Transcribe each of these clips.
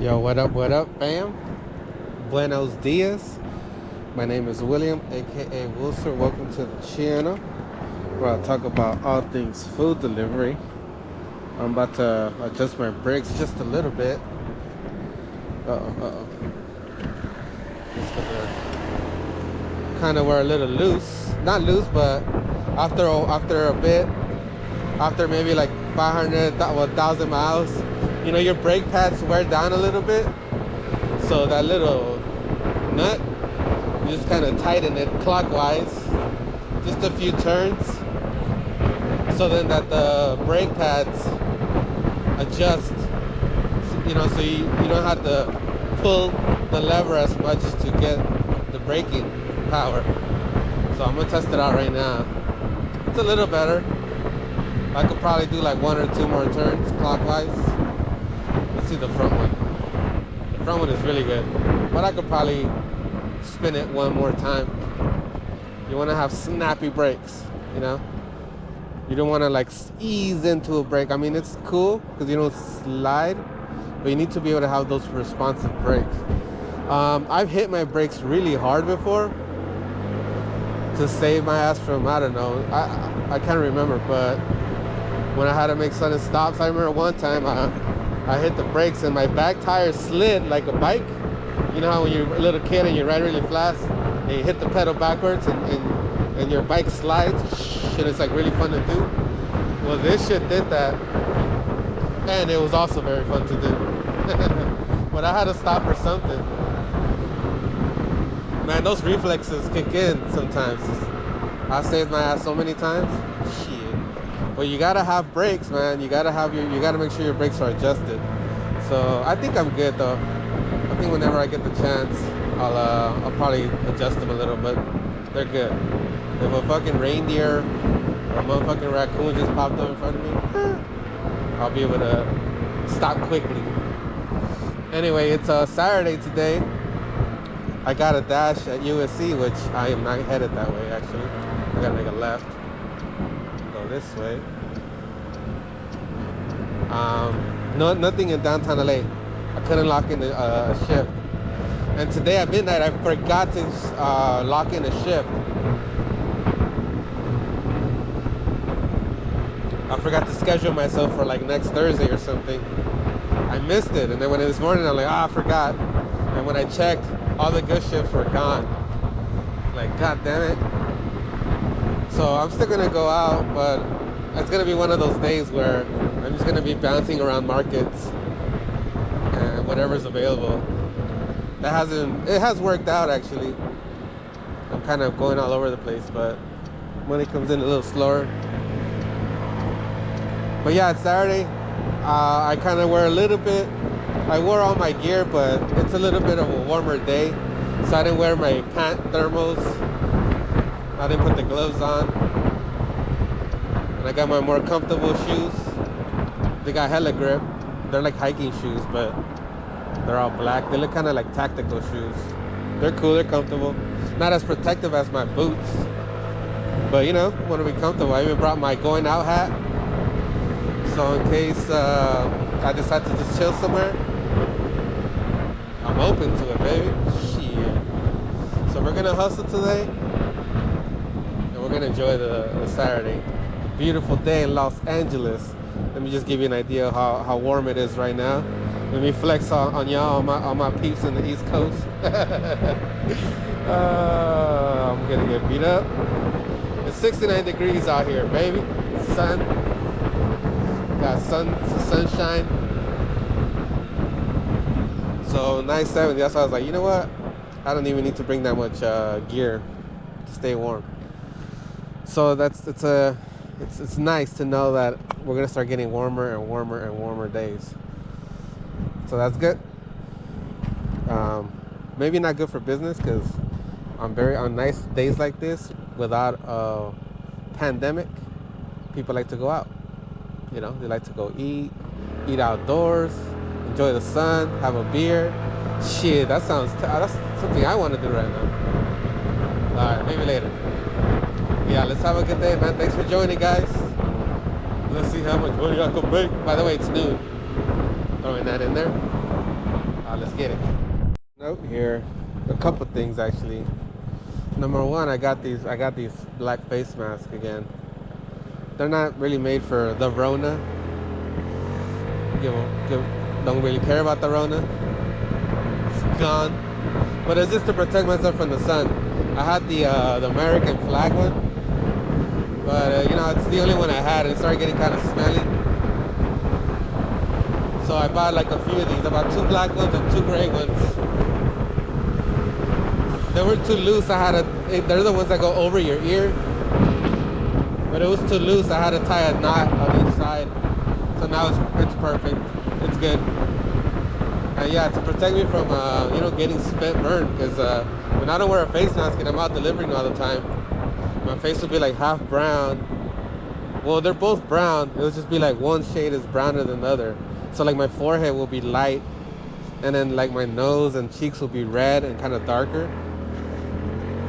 Yo, what up, fam? Buenos dias. My name is William, aka Wilcer. Welcome to the channel where I talk about all things food delivery. I'm about to adjust my brakes just a little bit. Just because they're kind of were a little loose. Not loose, but after a bit, after maybe like 500, 1,000 miles, you know, your brake pads wear down a little bit. So that little nut, you just kind of tighten it clockwise, just a few turns, so then that the brake pads adjust, you know, so you don't have to pull the lever as much to get the braking power. So I'm gonna test it out right now. It's a little better. I could probably do like 1 or 2 more turns clockwise. Let's see the front one. The front one is really good, but I could probably spin it 1 more time. You want to have snappy brakes, you know? You don't want to like ease into a brake. I mean, it's cool because you don't slide, but you need to be able to have those responsive brakes. I've hit my brakes really hard before to save my ass from, I don't know, I can't remember, but when I had to make sudden stops, I remember one time I hit the brakes and my back tire slid like a bike. You know how when you're a little kid and you ride really fast and you hit the pedal backwards and your bike slides? Shit, it's like really fun to do. Well, this shit did that, and it was also very fun to do. But I had to stop for something. Man, those reflexes kick in sometimes. I've saved my ass so many times. Shit. But you gotta have brakes, man. You gotta make sure your brakes are adjusted. So I think I'm good though. I think whenever I get the chance, I'll probably adjust them a little, but they're good. If a fucking reindeer or a motherfucking raccoon just popped up in front of me, I'll be able to stop quickly. Anyway, it's Saturday today. I got a dash at USC, which I am not headed that way actually. I gotta make a left. Go this way. No, nothing in downtown LA. I couldn't lock in a shift. And today at midnight, I forgot to lock in a shift. I forgot to schedule myself for like next Thursday or something. I missed it. And then when this morning, I'm like, I forgot. And when I checked, all the good shifts were gone. Like, god damn it. So I'm still gonna go out, but it's gonna be one of those days where I'm just gonna be bouncing around markets and whatever's available. It has worked out actually. I'm kind of going all over the place, but money comes in a little slower. But yeah, it's Saturday. I kind of wear a little bit. I wore all my gear, but it's a little bit of a warmer day, so I didn't wear my pant thermals. I didn't put the gloves on, and I got my more comfortable shoes. They got hella grip. They're like hiking shoes, but they're all black. They look kind of like tactical shoes. They're cool, they're comfortable. Not as protective as my boots, but you know, want to be comfortable. I even brought my going out hat, so in case I decide to just chill somewhere, I'm open to it, baby. Shit. So we're gonna hustle today, and we're gonna enjoy the Saturday. Beautiful day in Los Angeles. Let me just give you an idea of how warm it is right now. Let me flex on y'all, on my peeps in the East Coast. I'm gonna get beat up. It's 69 degrees out here, baby. Sun. Got sunshine. So 970. That's why I was like, you know what? I don't even need to bring that much gear to stay warm. So it's nice to know that we're gonna start getting warmer and warmer and warmer days. So that's good. Maybe not good for business because on nice days like this without a pandemic, people like to go out. You know, they like to go eat outdoors, enjoy the sun, have a beer. Shit, that's something I want to do right now. All right, maybe later. Yeah, let's have a good day, man. Thanks for joining, guys. Let's see how much money I can make. By the way, it's noon. Throwing that in there. Let's get it. Note here, a couple things actually. Number one, I got these black face masks again. They're not really made for the Rona. Don't really care about the Rona. It's gone. But it's just to protect myself from the sun. I had the American flag one, but you know, it's the only one I had, and it started getting kind of smelly. So I bought like a few of these. I bought 2 black ones and 2 gray ones. They were too loose. They're the ones that go over your ear, but it was too loose. I had to tie a knot on each side. So now it's perfect. It's good. Yeah, to protect me from you know, getting spit burned, because when I don't wear a face mask and I'm out delivering all the time, my face will be like half brown. Well, they're both brown. It'll just be like one shade is browner than the other. So like my forehead will be light, and then like my nose and cheeks will be red and kind of darker.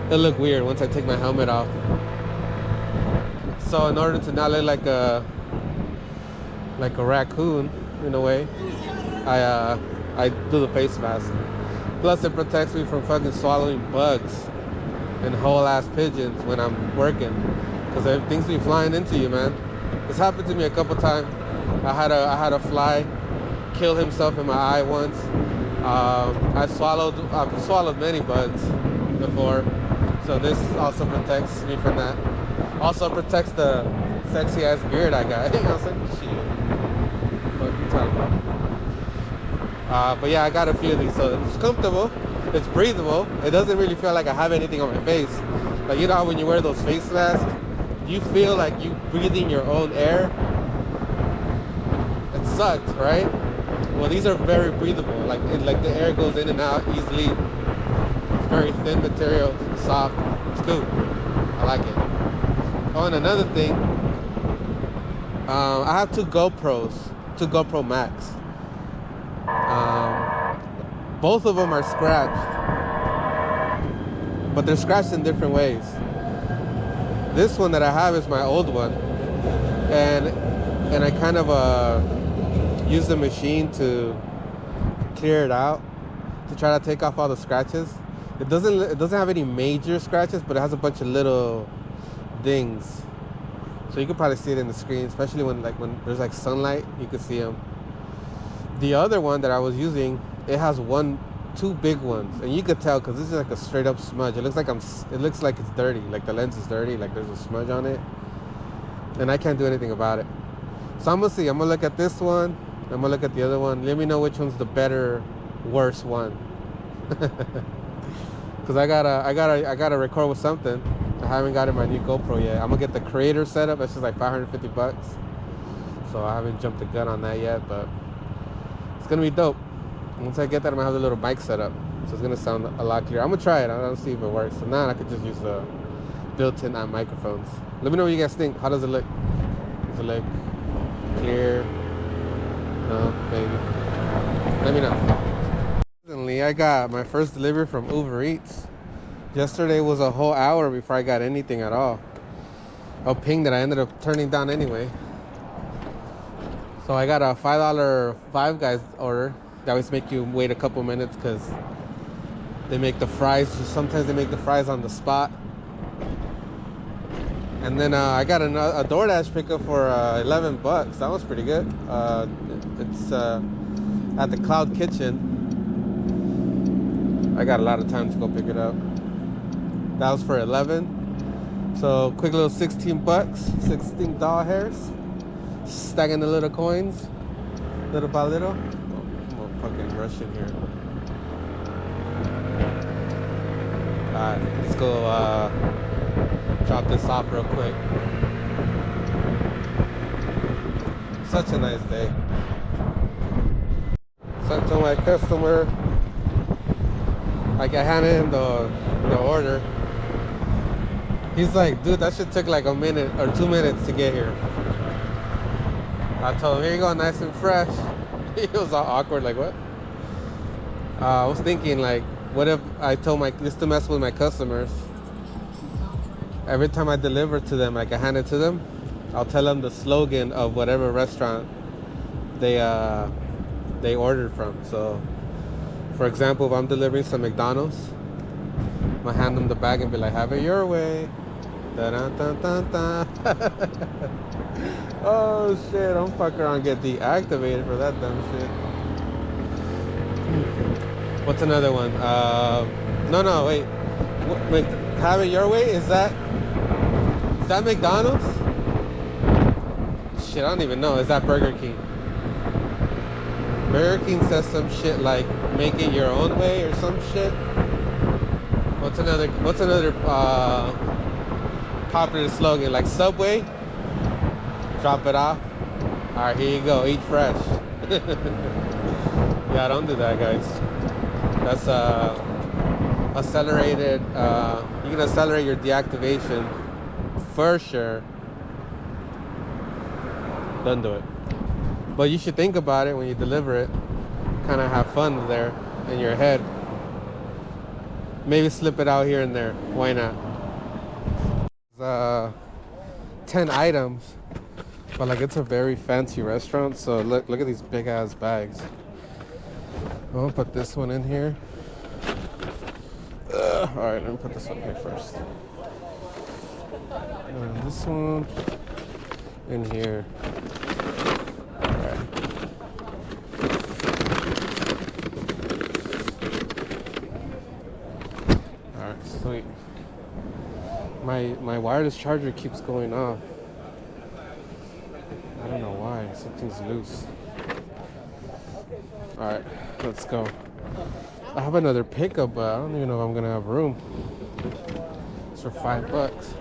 It'll look weird once I take my helmet off. So in order to not look like a raccoon in a way, I do the face mask. Plus it protects me from fucking swallowing bugs and whole ass pigeons when I'm working, because things be flying into you, man. This happened to me a couple times. I had a fly kill himself in my eye once. I've swallowed many bugs before, so this also protects me from that. Also protects the sexy ass beard I got. You know what I'm saying? Shit. What you talking about? But yeah, I got a few of these, so it's comfortable, it's breathable. It doesn't really feel like I have anything on my face. Like, you know how when you wear those face masks, you feel like you breathing your own air? It sucks, right? Well, these are very breathable. Like the air goes in and out easily. It's very thin material, soft. It's cool. I like it. Oh, and another thing, I have 2 GoPro Max. Both of them are scratched, but they're scratched in different ways. This one that I have is my old one, and I kind of use the machine to clear it out, to try to take off all the scratches. It doesn't have any major scratches, but it has a bunch of little dings. So you can probably see it in the screen, especially when there's like sunlight, you can see them. The other one that I was using, it has 2 big ones, and you could tell because this is like a straight up smudge. It looks like it's dirty, like the lens is dirty, like there's a smudge on it, and I can't do anything about it. So I'm gonna see. I'm gonna look at this one. I'm gonna look at the other one. Let me know which one's the better, worse one. Because I gotta record with something. I haven't gotten my new GoPro yet. I'm gonna get the creator setup. That's just like $550. So I haven't jumped the gun on that yet, but it's gonna be dope. Once I get that, I'm gonna have the little mic set up, so it's gonna sound a lot clearer. I'm gonna try it. I don't see if it works. So now I could just use the built-in microphones. Let me know what you guys think. How does it look? Does it look clear? No, maybe. Let me know. Recently, I got my first delivery from UberEats. Yesterday was a whole hour before I got anything at all. A ping that I ended up turning down anyway. So I got a $5 Five Guys order. They always make you wait a couple minutes because they make the fries. Sometimes they make the fries on the spot. And then I got a DoorDash pickup for $11. That was pretty good. It's at the Cloud Kitchen. I got a lot of time to go pick it up. That was for $11. So quick little $16, 16 doll hairs. Stacking the little coins, little by little. I'm gonna fucking rush in here. Alright, let's go drop this off real quick. Such a nice day. Sent to my customer. Like I handed him the order. He's like, dude, that should take like a minute or 2 minutes to get here. I told him, here you go, nice and fresh. He was all awkward, like what? I was thinking like, what if I told just to mess with my customers, every time I deliver to them, like I hand it to them, I'll tell them the slogan of whatever restaurant they ordered from. So For example, if I'm delivering some McDonald's, I'm gonna hand them the bag and be like, have it your way. Da-da-da-da-da. Oh shit, don't fuck around and get deactivated for that dumb shit. What's another one? No, wait. Wait, have it your way? Is that McDonald's? Shit, I don't even know. Is that Burger King? Burger King says some shit like make it your own way or some shit. What's another popular slogan? Like Subway? Drop it off. Alright, here you go. Eat fresh. Yeah, don't do that, guys. That's accelerated. You can accelerate your deactivation for sure. Don't do it. But you should think about it when you deliver it. Kind of have fun there in your head. Maybe slip it out here and there. Why not? 10 items. But like it's a very fancy restaurant. So look at these big ass bags. I'll put this one in here. Alright, let me put this one here first. And this one in here. Alright, sweet. My wireless charger keeps going off. I don't know why. Something's loose. Alright, let's go. I have another pickup, but I don't even know if I'm gonna have room. It's for $5.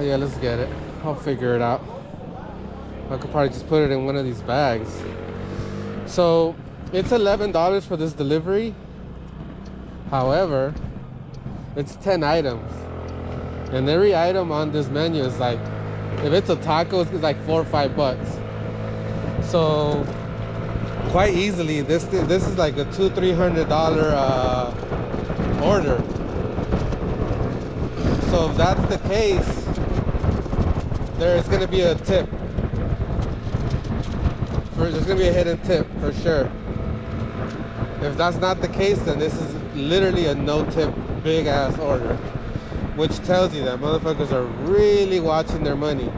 Yeah, let's get it. I'll figure it out. I could probably just put it in one of these bags. So it's $11 for this delivery. However, it's 10 items, and every item on this menu is like, if it's a taco, it's like $4 or $5. So quite easily, this is like a $200-300 order. So if that's the case, there's gonna be a tip. There's gonna be a hidden tip for sure. If that's not the case, then this is literally a no-tip, big-ass order, which tells you that motherfuckers are really watching their money.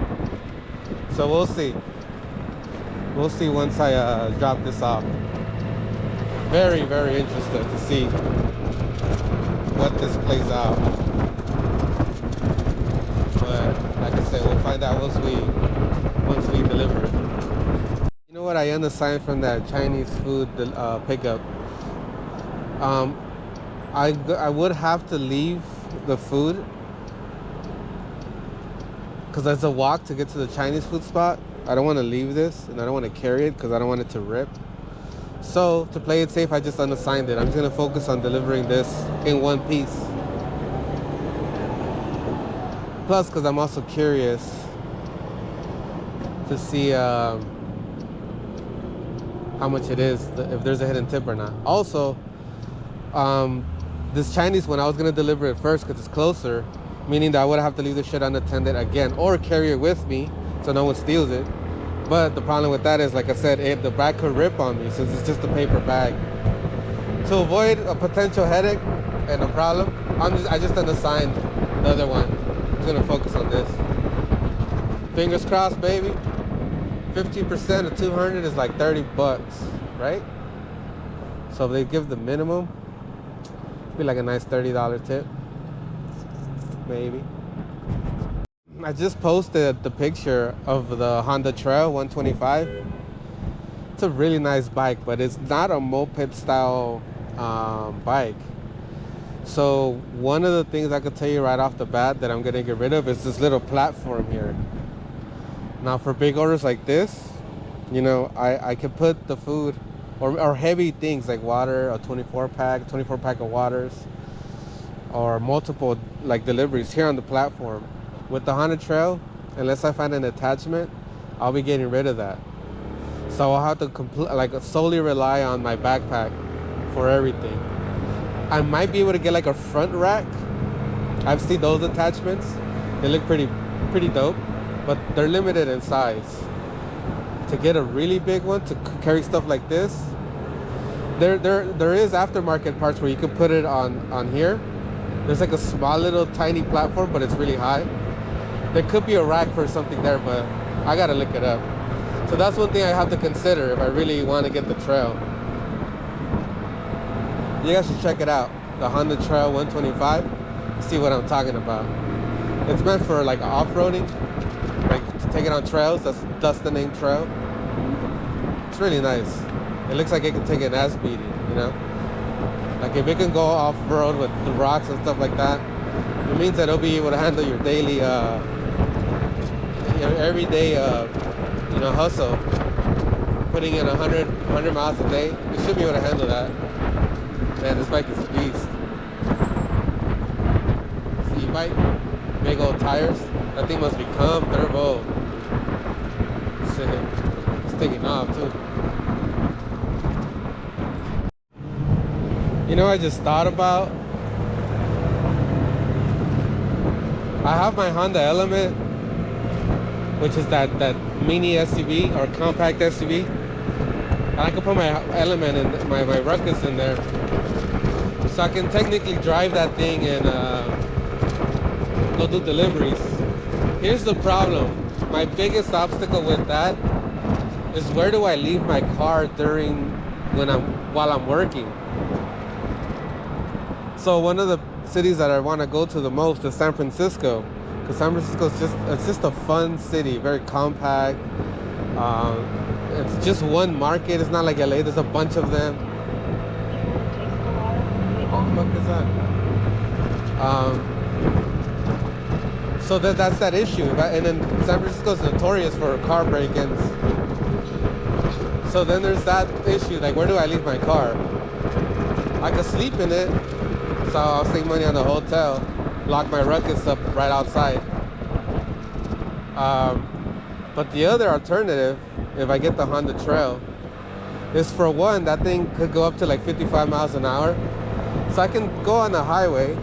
So we'll see. We'll see once I drop this off. Very, very interested to see what this plays out. But like I said, we'll find out once we deliver it. You know what I unassigned from that Chinese food pickup? I would have to leave the food because there's a walk to get to the Chinese food spot. I don't want to leave this, and I don't want to carry it because I don't want it to rip. So to play it safe, I just unassigned it. I'm just gonna focus on delivering this in one piece. Plus, because I'm also curious to see how much it is, if there's a hidden tip or not. Also, this Chinese one, I was gonna deliver it first because it's closer, meaning that I would have to leave the shit unattended again or carry it with me so no one steals it. But the problem with that is, like I said, the bag could rip on me since it's just a paper bag. To avoid a potential headache and a problem, I just unassigned the other one. I'm gonna focus on this. Fingers crossed, baby. 15% of 200 is like $30, right? So if they give the minimum, it'd be like a nice $30 tip, maybe. I just posted the picture of the Honda Trail 125. It's a really nice bike, but it's not a moped style bike. So one of the things I could tell you right off the bat that I'm gonna get rid of is this little platform here. Now for big orders like this, you know, I could put the food or heavy things like water, a 24 pack of waters, or multiple like deliveries here on the platform. With the Honda Trail, unless I find an attachment, I'll be getting rid of that. So I'll have to solely rely on my backpack for everything. I might be able to get like a front rack. I've seen those attachments. They look pretty dope, but they're limited in size. To get a really big one to carry stuff like this, There is aftermarket parts where you can put it on here. There's like a small little tiny platform, but it's really high. There could be a rack for something there, but I gotta look it up. So that's one thing I have to consider if I really want to get the Trail. You guys should check it out, the Honda Trail 125. See what I'm talking about. It's meant for like off-roading, like to take it on trails. That's the name Trail. It's really nice. It looks like it can take an ass beating, you know? Like if it can go off-road with the rocks and stuff like that, it means that it'll be able to handle your daily, your everyday, you know, hustle. Putting in 100 miles a day, it should be able to handle that. Man, this bike is a beast. It's an e-bike, big old tires. That thing must be comfortable. It's taking off too. You know, I just thought about. I have my Honda Element, which is that mini SUV or compact SUV, and I can put my Element in my Ruckus in there, so I can technically drive that thing and go do deliveries. Here's the problem. My biggest obstacle with that is where do I leave my car while I'm working. So one of the cities that I want to go to the most is San Francisco, because San Francisco is just a fun city, very compact. It's just one market. It's not like LA. There's a bunch of them. What the fuck is that? So that's that issue. And then San Francisco is notorious for car break-ins. So then there's that issue. Like, where do I leave my car? I could sleep in it. So I'll save money on the hotel, lock my Ruckus up right outside. But the other alternative, if I get the Honda Trail, is for one, that thing could go up to like 55 miles an hour. So I can go on the highway,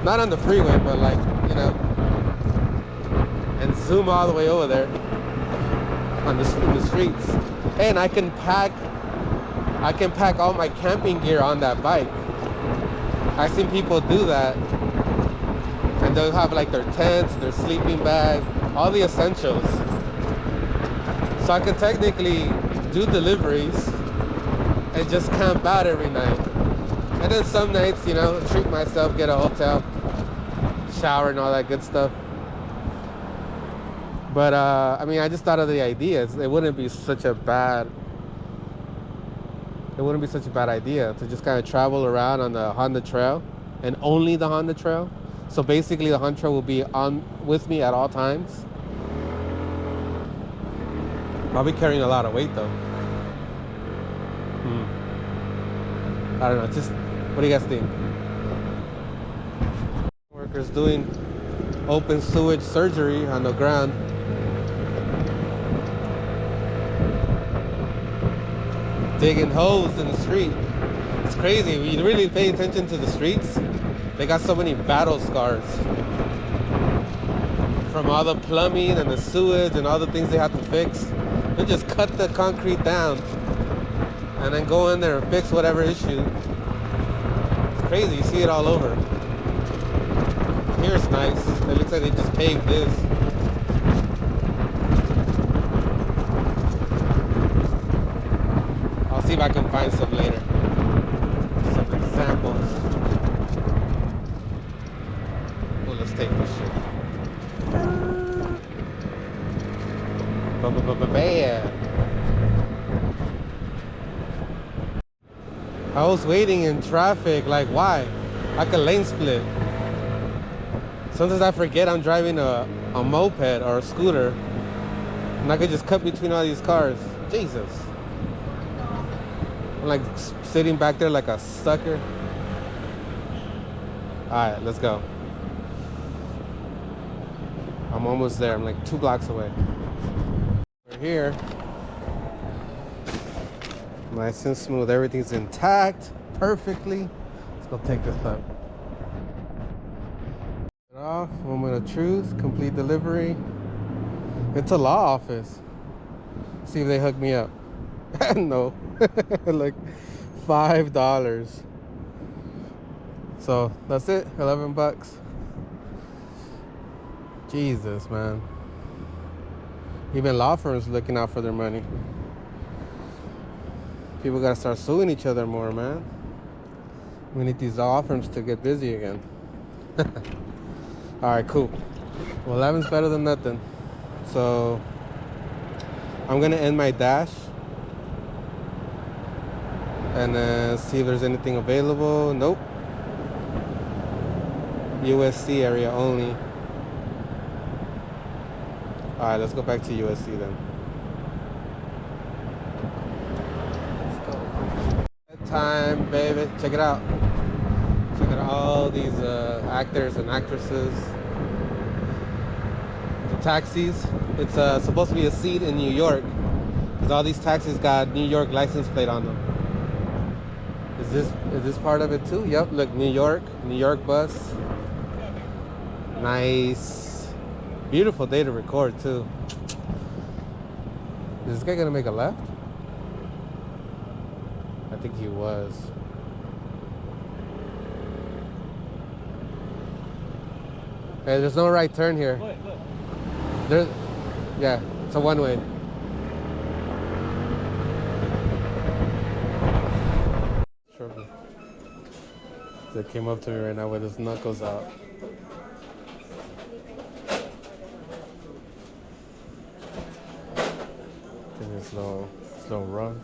not on the freeway, but like, you know, and zoom all the way over there in the streets. And I can pack all my camping gear on that bike. I've seen people do that, and they'll have like their tents, their sleeping bag, all the essentials. So I can technically do deliveries and just camp out every night. And then some nights, you know, treat myself, get a hotel, shower and all that good stuff. But I mean, I just thought of the idea. It wouldn't be such a bad idea to just kind of travel around on the Honda Trail, and only the Honda Trail. So basically the Honda Trail will be on with me at all times. I'll be carrying a lot of weight though. I don't know, just what do you guys think? Workers doing open sewage surgery on the ground. Digging holes in the street. It's crazy. When you really pay attention to the streets, they got so many battle scars from all the plumbing and the sewage and all the things they have to fix. They just cut the concrete down and then go in there and fix whatever issue. It's crazy. You see it all over. Here it's nice. It looks like they just paved this. See if I can find some later. Some examples. Well, let's take this shit. Bam. I was waiting in traffic, like why? I could lane split. Sometimes I forget I'm driving a moped or a scooter, and I could just cut between all these cars. Jesus. I'm like sitting back there like a sucker. Alright, let's go. I'm almost there. I'm like 2 blocks away. We're here. Nice and smooth. Everything's intact perfectly. Let's go take this up. Off. Moment of truth. Complete delivery. It's a law office. See if they hook me up. No. Like $5. So that's it, 11 bucks. Jesus, man. Even law firms looking out for their money. People gotta start suing each other more, man. We need these law firms to get busy again. Alright, cool. Well, 11's better than nothing. So I'm gonna end my dash and then see if there's anything available. Nope. USC area only. Alright, let's go back to USC then. Let's go. Time, baby. Check it out. Check out all these actors and actresses. The taxis. It's supposed to be a seat in New York, because all these taxis got New York license plate on them. Is this part of it too? Yep. Look, New York bus. Nice. Beautiful day to record too. Is this guy gonna make a left? I think he was. Hey, there's no right turn here. Look. There's, yeah, it's a one-way. Sure. They came up to me right now with his knuckles out. Slow run.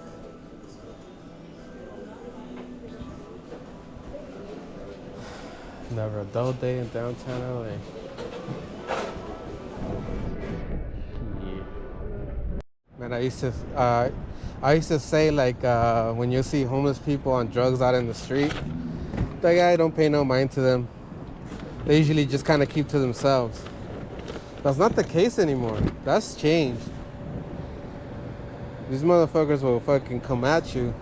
Never a dull day in downtown LA. Yeah. Man, I used to say, like, when you see homeless people on drugs out in the street, that guy don't pay no mind to them. They usually just kind of keep to themselves. That's not the case anymore. That's changed. These motherfuckers will fucking come at you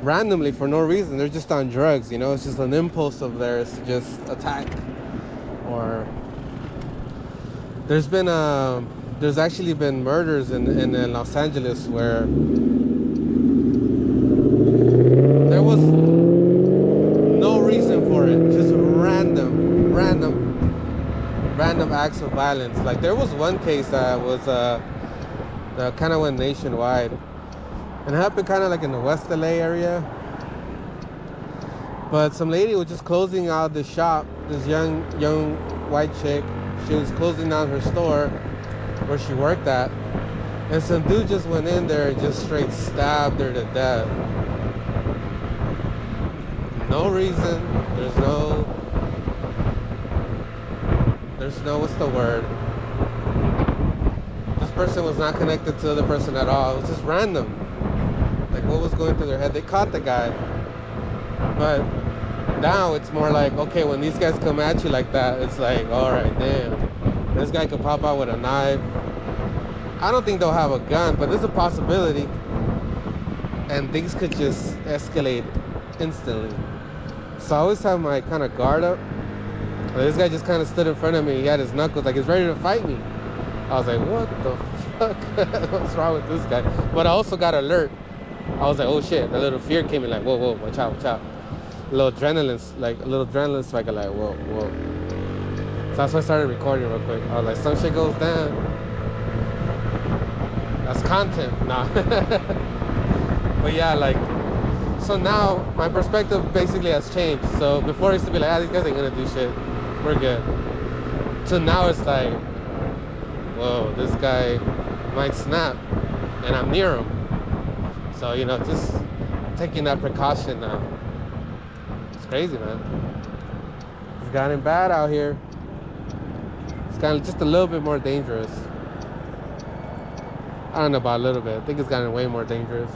randomly for no reason. They're just on drugs, you know? It's just an impulse of theirs to just attack. Or there's actually been murders in Los Angeles where there was no reason for it. Just random acts of violence. Like, there was one case that was that kind of went nationwide, and it happened kind of like in the West LA area. But some lady was just closing out the shop. This young white chick, she was closing down her store where she worked at, and some dude just went in there and just straight stabbed her to death. No reason. There's no what's the word? This person was not connected to the other person at all. It was just random. Like, what was going through their head? They caught the guy. But now it's more like, okay, when these guys come at you like that, it's like, all right, damn. This guy could pop out with a knife. I don't think they'll have a gun, but there's a possibility. And things could just escalate instantly. So I always have my kind of guard up. This guy just kind of stood in front of me. He had his knuckles, like he's ready to fight me. I was like, what the fuck? What's wrong with this guy? But I also got alert. I was like, oh shit. A little fear came in, like, whoa, watch out. A little adrenaline spike, like, whoa. So that's why I started recording real quick. I was like, some shit goes down. That's content. Nah. But yeah, like, so now my perspective basically has changed. So before I used to be like, these guys ain't gonna do shit. We're good. So now it's like, whoa, this guy might snap, and I'm near him. So, you know, just taking that precaution now. It's crazy, man. It's gotten bad out here. It's gotten just a little bit more dangerous. I don't know about a little bit. I think it's gotten way more dangerous.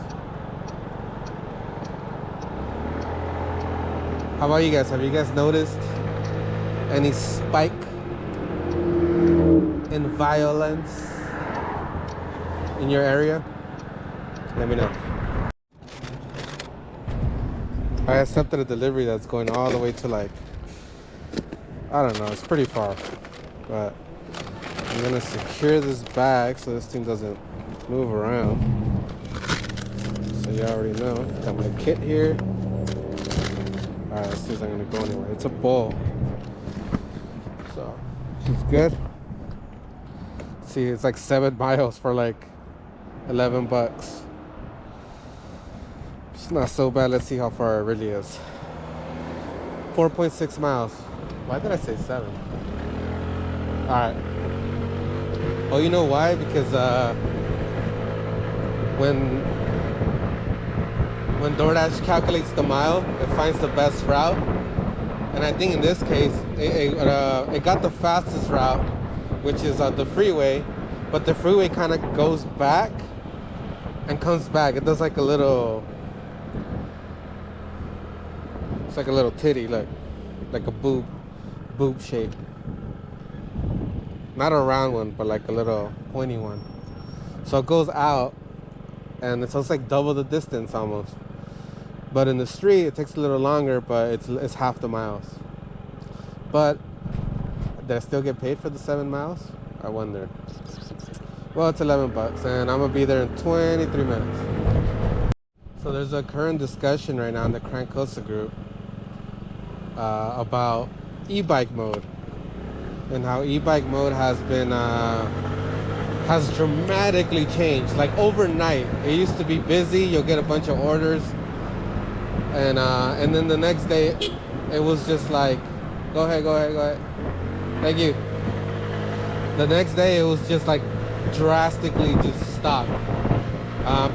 How about you guys? Have you guys noticed any spike in violence in your area? Let me know. I accepted a delivery that's going all the way to, like, I don't know, it's pretty far. But I'm gonna secure this bag so this thing doesn't move around. So you already know. Got my kit here. Alright, let's see if I'm gonna go anywhere. It's a bowl. So it's good. See, it's like 7 miles for like 11 bucks. It's not so bad. Let's see how far it really is. 4.6 miles. Why did I say 7? Alright. Oh, you know why? Because when DoorDash calculates the mile, it finds the best route. And I think in this case, it got the fastest route, which is the freeway. But the freeway kind of goes back and comes back. It does like a little... It's like a little titty, look. Like a boob shape. Not a round one, but like a little pointy one. So it goes out, and so it's like double the distance almost. But in the street, it takes a little longer, but it's half the miles. But did I still get paid for the 7 miles? I wonder. Well, it's 11 bucks, and I'm gonna be there in 23 minutes. So there's a current discussion right now in the Crank Costa group about e-bike mode, and how e-bike mode has been has dramatically changed. Like overnight, it used to be busy. You'll get a bunch of orders, and then the next day, it was just like, go ahead. Thank you. The next day, it was just like drastically just stopped.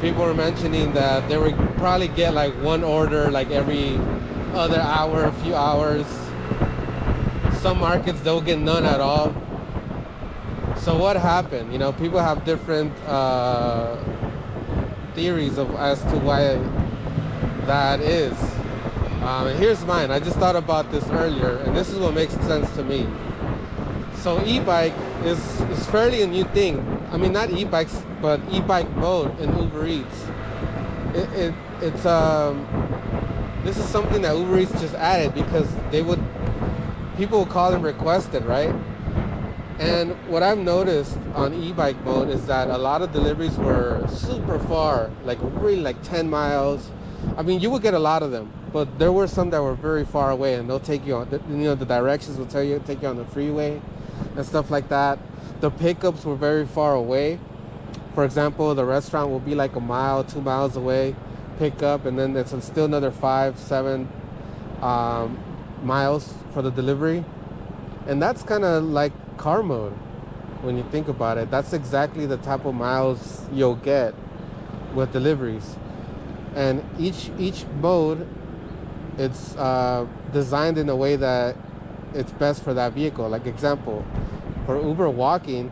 People were mentioning that they would probably get like one order like every other hour, a few hours. Some markets they'll get none at all. So what happened? You know, people have different theories as to why that is. And here's mine. I just thought about this earlier, and this is what makes sense to me. So e-bike is fairly a new thing. I mean, not e-bikes, but e-bike mode in UberEats. This is something that UberEats just added because people would call and request it, right? And what I've noticed on e-bike mode is that a lot of deliveries were super far, like really like 10 miles. I mean, you would get a lot of them, but there were some that were very far away, and they'll take you on, the directions will take you on the freeway and stuff like that. The pickups were very far away. For example, the restaurant will be like a mile, 2 miles away, pick up, and then there's still another 5, 7 miles for the delivery. And that's kind of like car mode when you think about it. That's exactly the type of miles you'll get with deliveries. And each mode, it's designed in a way that it's best for that vehicle. Like example, for Uber Walking,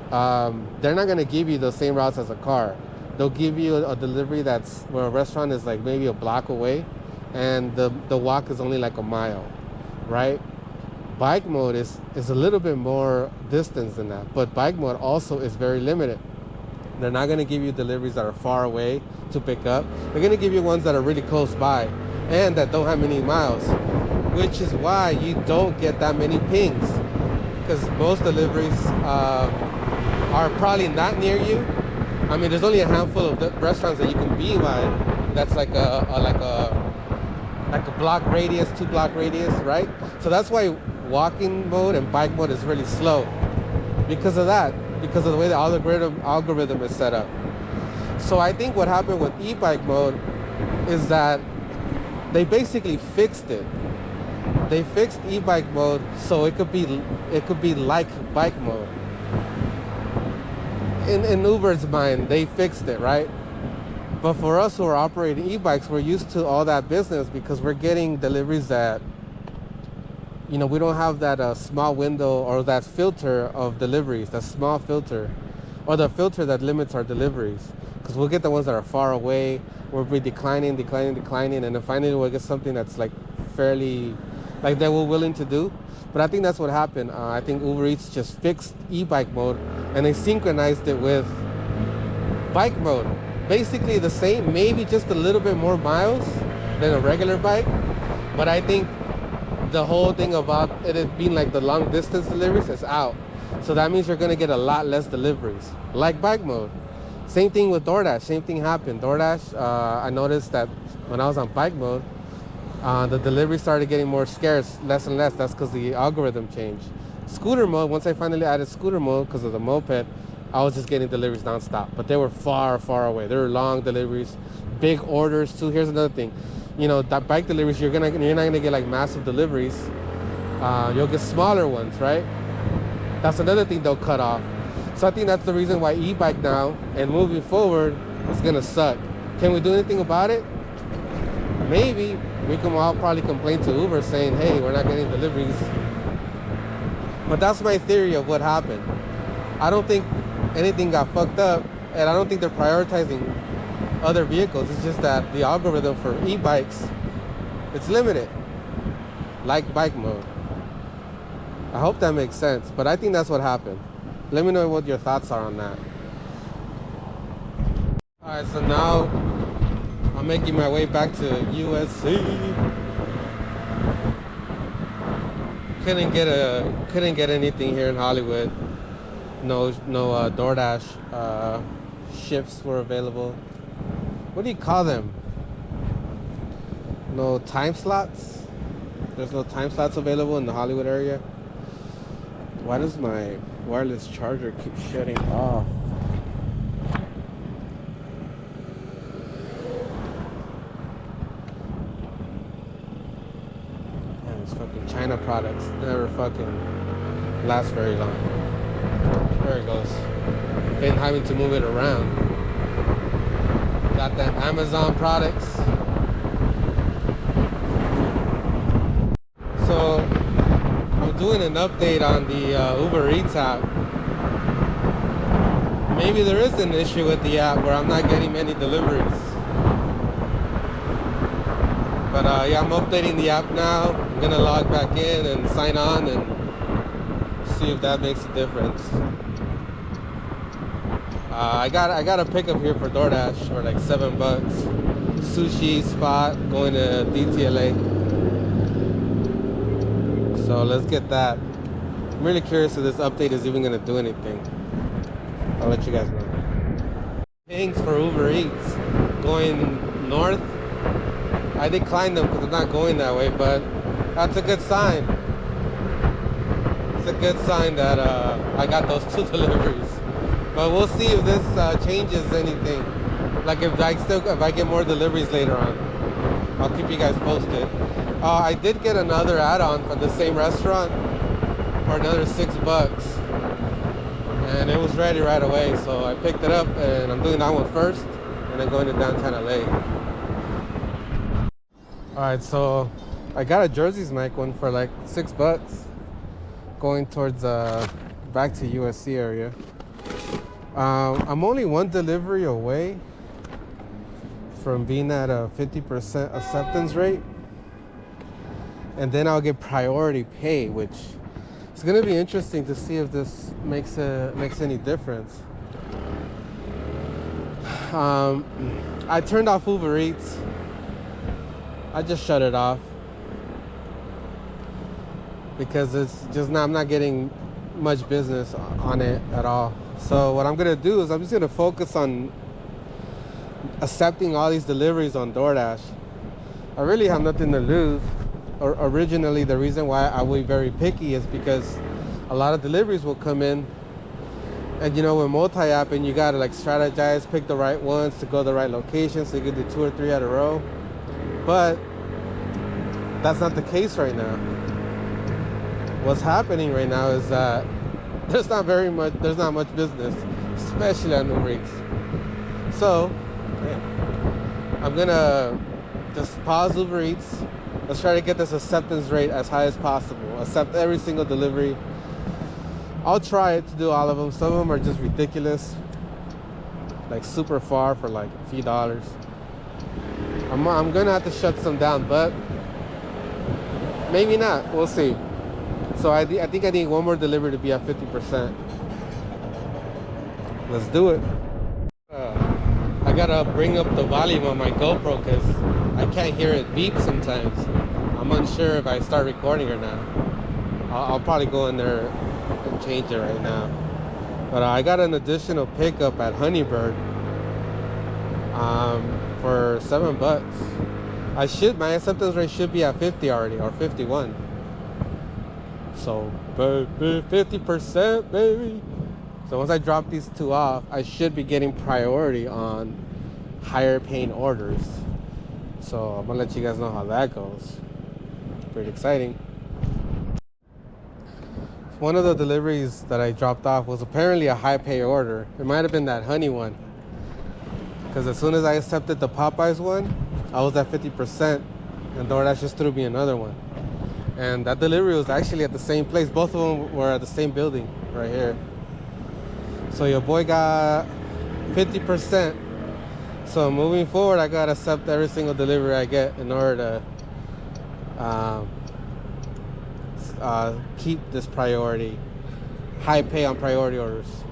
they're not going to give you the same routes as a car. They'll give you a delivery where a restaurant is like maybe a block away, and the walk is only like a mile, right? Bike mode is a little bit more distance than that, but bike mode also is very limited. They're not going to give you deliveries that are far away to pick up. They're going to give you ones that are really close by and that don't have many miles, which is why you don't get that many pings, because most deliveries are probably not near you. I mean, there's only a handful of restaurants that you can be by that's like a block radius, 2 block radius, right? So that's why walking mode and bike mode is really slow, because of that, because of the way the algorithm is set up. So I think what happened with e-bike mode is that they basically fixed it. They fixed e-bike mode so it could be like bike mode. In Uber's mind, they fixed it, right? But for us who are operating e-bikes, we're used to all that business because we're getting deliveries that, we don't have that small window or that filter of deliveries, that small filter, or the filter that limits our deliveries. Because we'll get the ones that are far away, we'll be declining, and then finally we'll get something that's like fairly, like that we're willing to do. But I think that's what happened. I think UberEats just fixed e-bike mode, and they synchronized it with bike mode. Basically the same, maybe just a little bit more miles than a regular bike. But I think the whole thing about it being like the long distance deliveries is out. So that means you're gonna get a lot less deliveries, like bike mode. Same thing with DoorDash. Same thing happened. DoorDash, I noticed that when I was on bike mode, the delivery started getting more scarce, less and less. That's because the algorithm changed. Scooter mode, once I finally added scooter mode because of the moped, I was just getting deliveries nonstop. But they were far, far away. They were long deliveries, big orders too. Here's another thing. You know, that bike deliveries, you're not gonna get like massive deliveries. You'll get smaller ones, right? That's another thing they'll cut off. So I think that's the reason why e-bike now and moving forward is gonna suck. Can we do anything about it? Maybe. We can all probably complain to Uber saying, hey, we're not getting deliveries. But that's my theory of what happened. I don't think anything got fucked up, and I don't think they're prioritizing other vehicles. It's just that the algorithm for e-bikes, it's limited, like bike mode. I hope that makes sense, but I think that's what happened. Let me know what your thoughts are on that. All right, so now I'm making my way back to USC. Couldn't get anything here in Hollywood. No DoorDash shifts were available. What do you call them? No time slots? There's no time slots available in the Hollywood area. Why does my wireless charger keep shutting off? Man, these fucking China products never fucking last very long. There it goes. Been having to move it around. Got them Amazon products. So I'm doing an update on the UberEats app. Maybe there is an issue with the app where I'm not getting many deliveries. But yeah, I'm updating the app now. I'm gonna log back in and sign on and see if that makes a difference. I got a pickup here for DoorDash for like $7. Sushi spot going to DTLA. So let's get that. I'm really curious if this update is even gonna do anything. I'll let you guys know. Thanks for UberEats going north. I declined them because I'm not going that way, but that's a good sign. It's a good sign that I got those 2 deliveries. But we'll see if this changes anything. Like if I get more deliveries later on, I'll keep you guys posted. I did get another add-on from the same restaurant for another $6, and it was ready right away. So I picked it up, and I'm doing that one first, and then going to downtown LA. All right, so I got a Jersey's mic one for like $6, going towards back to USC area. I'm only 1 delivery away from being at a 50% acceptance rate, and then I'll get priority pay, which is going to be interesting to see if this makes any difference. I turned off UberEats. I just shut it off because it's just I'm not getting much business on it at all. So what I'm gonna do is I'm just gonna focus on accepting all these deliveries on DoorDash. I really have nothing to lose. Or originally, the reason why I was very picky is because a lot of deliveries will come in, and you know, with multi-app, and you gotta like strategize, pick the right ones to go to the right location, so you can do 2 or 3 at a row. But that's not the case right now. What's happening right now is that there's not much business, especially on UberEats. So I'm gonna just pause UberEats. Let's try to get this acceptance rate as high as possible. Accept every single delivery. I'll try it to do all of them. Some of them are just ridiculous, like super far for like a few dollars. I'm gonna have to shut some down, but maybe not. We'll see. So I think I need 1 more delivery to be at 50%. Let's do it. I gotta bring up the volume on my GoPro because I can't hear it beep sometimes. I'm unsure if I start recording or not. I'll probably go in there and change it right now. But I got an additional pickup at Honeybird for $7. My acceptance rate should be at 50 already, or 51. So, baby, 50%, baby. So once I drop these two off, I should be getting priority on higher paying orders. So I'm gonna let you guys know how that goes. Pretty exciting. One of the deliveries that I dropped off was apparently a high pay order. It might have been that honey one. Because as soon as I accepted the Popeyes one, I was at 50%, and DoorDash just threw me another one. And that delivery was actually at the same place. Both of them were at the same building right here. So your boy got 50%. So moving forward, I gotta accept every single delivery I get in order to keep this priority, high pay on priority orders.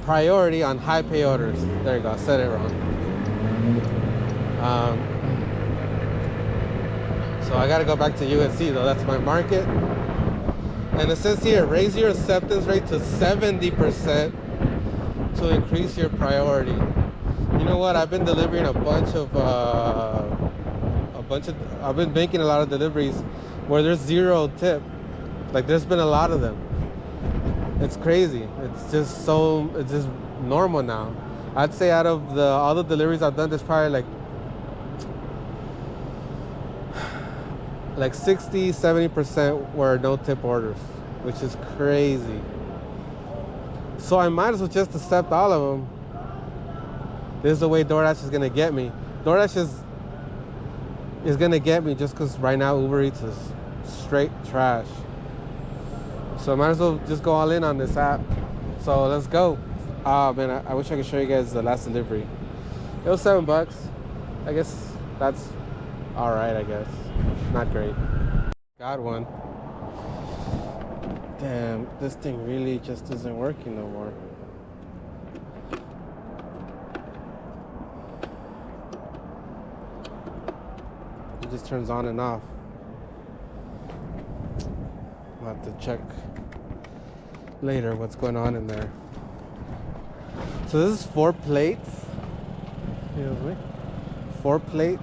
Priority on high pay orders. There you go, I said it wrong. So I gotta go back to USC though, that's my market. And it says here, raise your acceptance rate to 70% to increase your priority. You know what? I've been delivering I've been making a lot of deliveries where there's zero tip. Like there's been a lot of them. It's crazy. It's just normal now. I'd say out of all the deliveries I've done, there's probably like 60-70% were no tip orders, which is crazy. So I might as well just accept all of them. This is the way DoorDash is gonna get me. DoorDash is gonna get me just because right now UberEats is straight trash. So I might as well just go all in on this app. So let's go. Man, I wish I could show you guys the last delivery. It was $7. I guess that's all right, I guess. Not great. Got one. Damn, this thing really just isn't working no more. It just turns on and off. I'll have to check later what's going on in there. So this is 4 plates. Excuse me. 4 plates.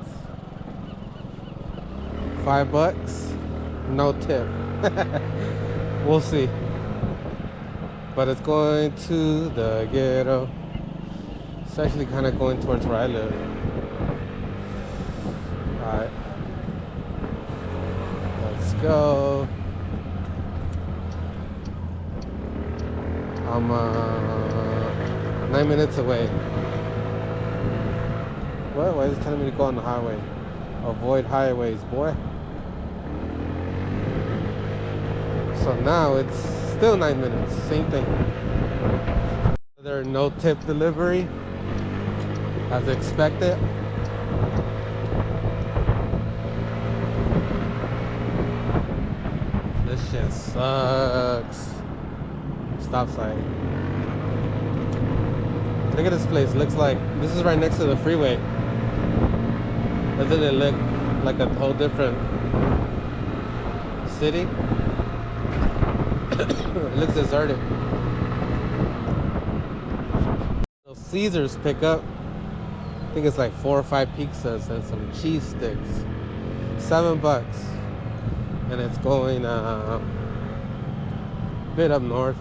$5. No tip. We'll see. But it's going to the ghetto. It's actually kind of going towards where I live. Alright. Let's go. I'm 9 minutes away. What? Why is it telling me to go on the highway? Avoid highways, boy. So now it's still 9 minutes. Same thing. There are no tip delivery as expected. This shit sucks. Stop sign. Look at this place. Looks like this is right next to the freeway. Doesn't it look like a whole different city? It looks deserted. Those Caesars pick up. I think it's like 4 or 5 pizzas and some cheese sticks. $7. And it's going a bit up north.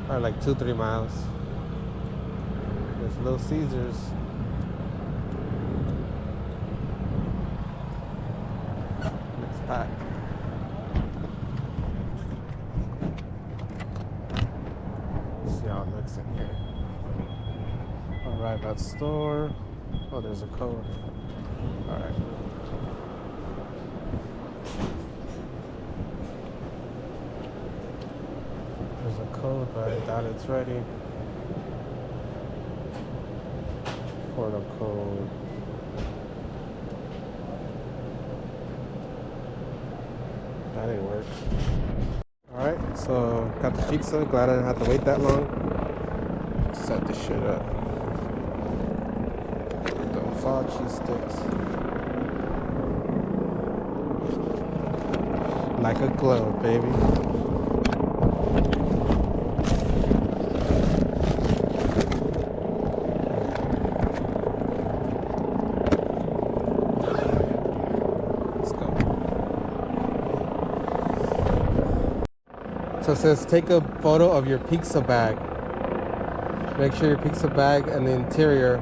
Or like 2-3 miles. There's Little Caesars. It's packed. Let's see how it looks in here. Arrive at store. Oh, there's a code. Alright. There's a code, but I doubt it's ready. Portal code. That didn't work. Alright, so got the pizza. Glad I didn't have to wait that long. Set this shit up. The fall cheese sticks. Like a glove, baby. So it says take a photo of your pizza bag. Make sure your pizza bag and the interior.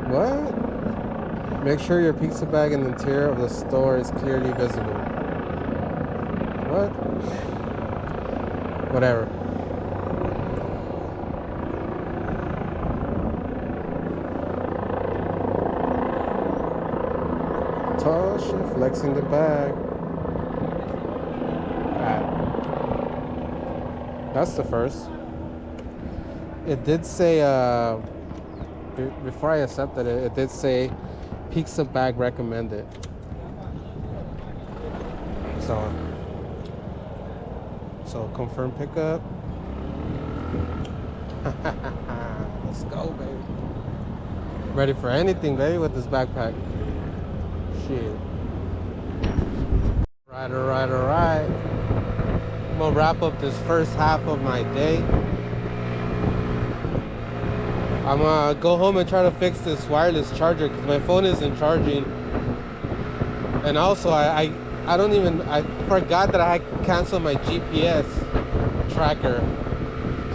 What? Make sure your pizza bag and the interior of the store is clearly visible. What? Whatever. Tasha flexing the bag. Alright. That's the first. It did say, before I accepted it, it did say pizza bag recommended. So confirm pickup. Let's go, baby. Ready for anything, baby, with this backpack. Shit. Alright. I'm gonna wrap up this first half of my day. I'm gonna go home and try to fix this wireless charger because my phone isn't charging. And also, I forgot that I had canceled my GPS tracker.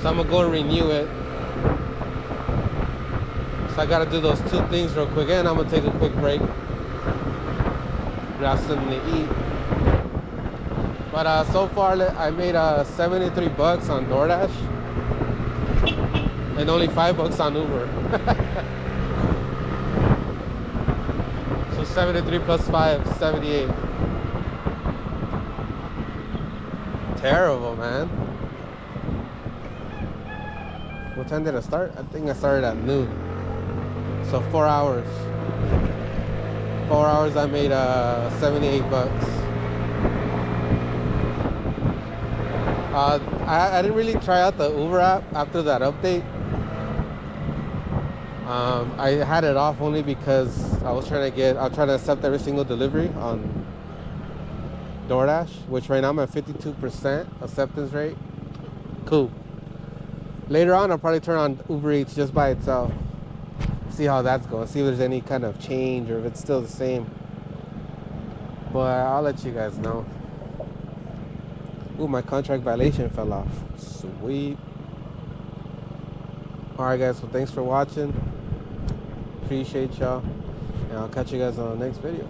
So I'm gonna go and renew it. So I gotta do those two things real quick, and I'm gonna take a quick break. Grab something to eat. But so far I made 73 bucks on DoorDash and only $5 on Uber. So 73 plus 5, 78. Terrible, man. What time did I start? I think I started at noon. So 4 hours. 4 hours I made 78 bucks. I didn't really try out the Uber app after that update. I had it off only because I was trying to accept every single delivery on DoorDash, which right now I'm at 52% acceptance rate. Cool. Later on, I'll probably turn on UberEats just by itself. See how that's going. See if there's any kind of change or if it's still the same. But I'll let you guys know. Ooh, my contract violation fell off. Sweet. Alright guys, so thanks for watching. Appreciate y'all. And I'll catch you guys on the next video.